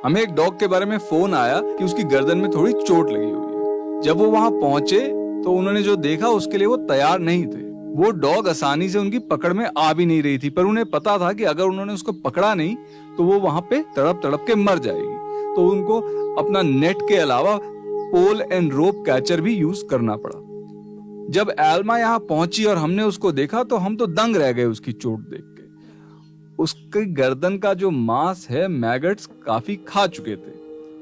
हमें एक डॉग के बारे में फोन आया कि उसकी गर्दन में थोड़ी चोट लगी हुई है। जब वो वहां पहुंचे तो उन्होंने जो देखा उसके लिए वो तैयार नहीं थे। वो डॉग आसानी से उनकी पकड़ में आ भी नहीं रही थी, पर उन्हें पता था कि अगर उन्होंने उसको पकड़ा नहीं तो वो वहां पे तड़प तड़प के मर जाएगी। तो उनको अपना नेट के अलावा पोल एंड रोप कैचर भी यूज करना पड़ा। जब एल्मा यहाँ पहुंची और हमने उसको देखा तो हम तो दंग रह गए उसकी चोट देख के। उसकी गर्दन का जो मांस है मैगट्स काफी खा चुके थे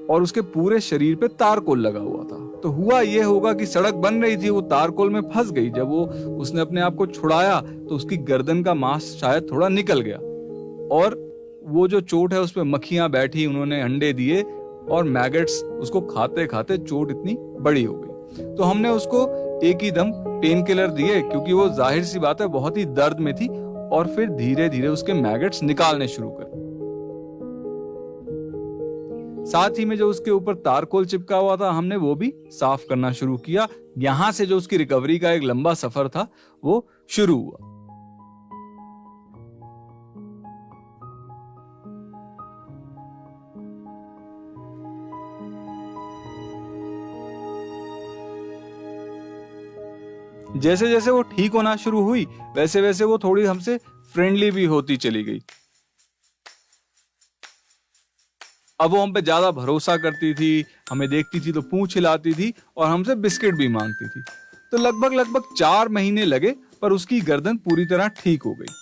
और उसके पूरे शरीर पे तारकोल लगा हुआ था। तो हुआ ये होगा कि सड़क बन रही थी, वो तारकोल में फंस गई। जब उसने अपने आप को छुड़ाया तो उसकी गर्दन का मांस शायद थोड़ा निकल गया और वो जो चोट है उस पे मक्खियां बैठी, उन्होंने अंडे दिए और मैगट्स उसको खाते खाते चोट इतनी बड़ी हो गई। तो हमने उसको एक ही दम पेन किलर दिए क्योंकि वो जाहिर सी बात है बहुत ही दर्द में थी, और फिर धीरे धीरे उसके मैगट्स निकालने शुरू कर। साथ ही में जो उसके ऊपर तारकोल चिपका हुआ था हमने वो भी साफ करना शुरू किया। यहां से जो उसकी रिकवरी का एक लंबा सफर था वो शुरू हुआ। जैसे जैसे वो ठीक होना शुरू हुई वैसे वैसे वो थोड़ी हमसे फ्रेंडली भी होती चली गई। अब वो हम पे ज्यादा भरोसा करती थी, हमें देखती थी तो पूंछ हिलाती थी और हमसे बिस्किट भी मांगती थी। तो लगभग 4 महीने लगे पर उसकी गर्दन पूरी तरह ठीक हो गई।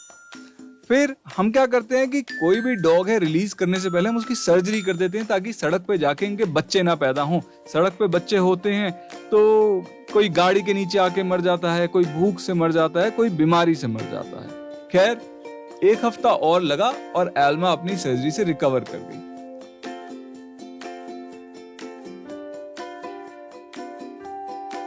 फिर हम क्या करते हैं कि कोई भी डॉग है रिलीज करने से पहले हम उसकी सर्जरी कर देते हैं ताकि सड़क पे जाके इनके बच्चे ना पैदा हों। सड़क पे बच्चे होते हैं तो कोई गाड़ी के नीचे आके मर जाता है, कोई भूख से मर जाता है, कोई बीमारी से मर जाता है। खैर 1 हफ्ता और लगा और एल्मा अपनी सर्जरी से रिकवर कर गई।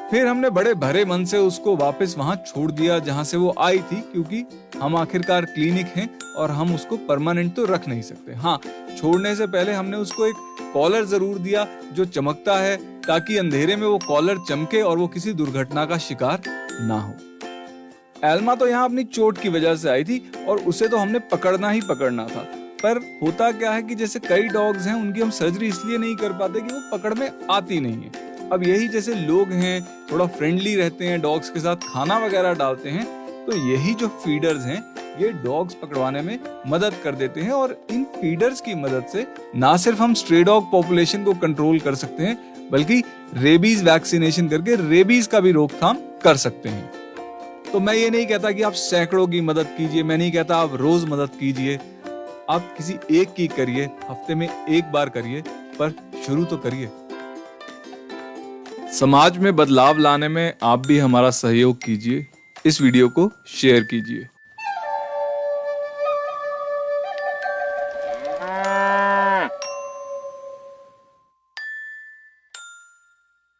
फिर हमने बड़े भरे मन से उसको वापस वहां छोड़ दिया जहां से वो आई थी, क्योंकि हम आखिरकार क्लिनिक हैं और हम उसको परमानेंट तो रख नहीं सकते। हाँ, छोड़ने से पहले हमने उसको एक कॉलर जरूर दिया जो चमकता है ताकि अंधेरे में वो कॉलर चमके और वो किसी दुर्घटना का शिकार ना हो। एल्मा तो यहाँ अपनी चोट की वजह से आई थी और उसे तो हमने पकड़ना ही पकड़ना था। पर होता क्या है कि जैसे कई डॉग्स हैं उनकी हम सर्जरी इसलिए नहीं कर पाते कि वो पकड़ में आती नहीं है। अब यही जैसे लोग हैं थोड़ा फ्रेंडली रहते हैं, डॉग्स के साथ खाना वगैरह डालते हैं, तो यही जो फीडर्स हैं ये डॉग्स पकड़वाने में मदद कर देते हैं। और इन फीडर्स की मदद से ना सिर्फ हम स्ट्रे डॉग पॉपुलेशन को कंट्रोल कर सकते हैं बल्कि रेबीज वैक्सीनेशन करके रेबीज का भी रोकथाम कर सकते हैं। तो मैं ये नहीं कहता कि आप सैकड़ों की मदद कीजिए, मैं नहीं कहता आप रोज मदद कीजिए, आप किसी एक की करिए, हफ्ते में 1 बार करिए, पर शुरू तो करिए। समाज में बदलाव लाने में आप भी हमारा सहयोग कीजिए। इस वीडियो को शेयर कीजिए।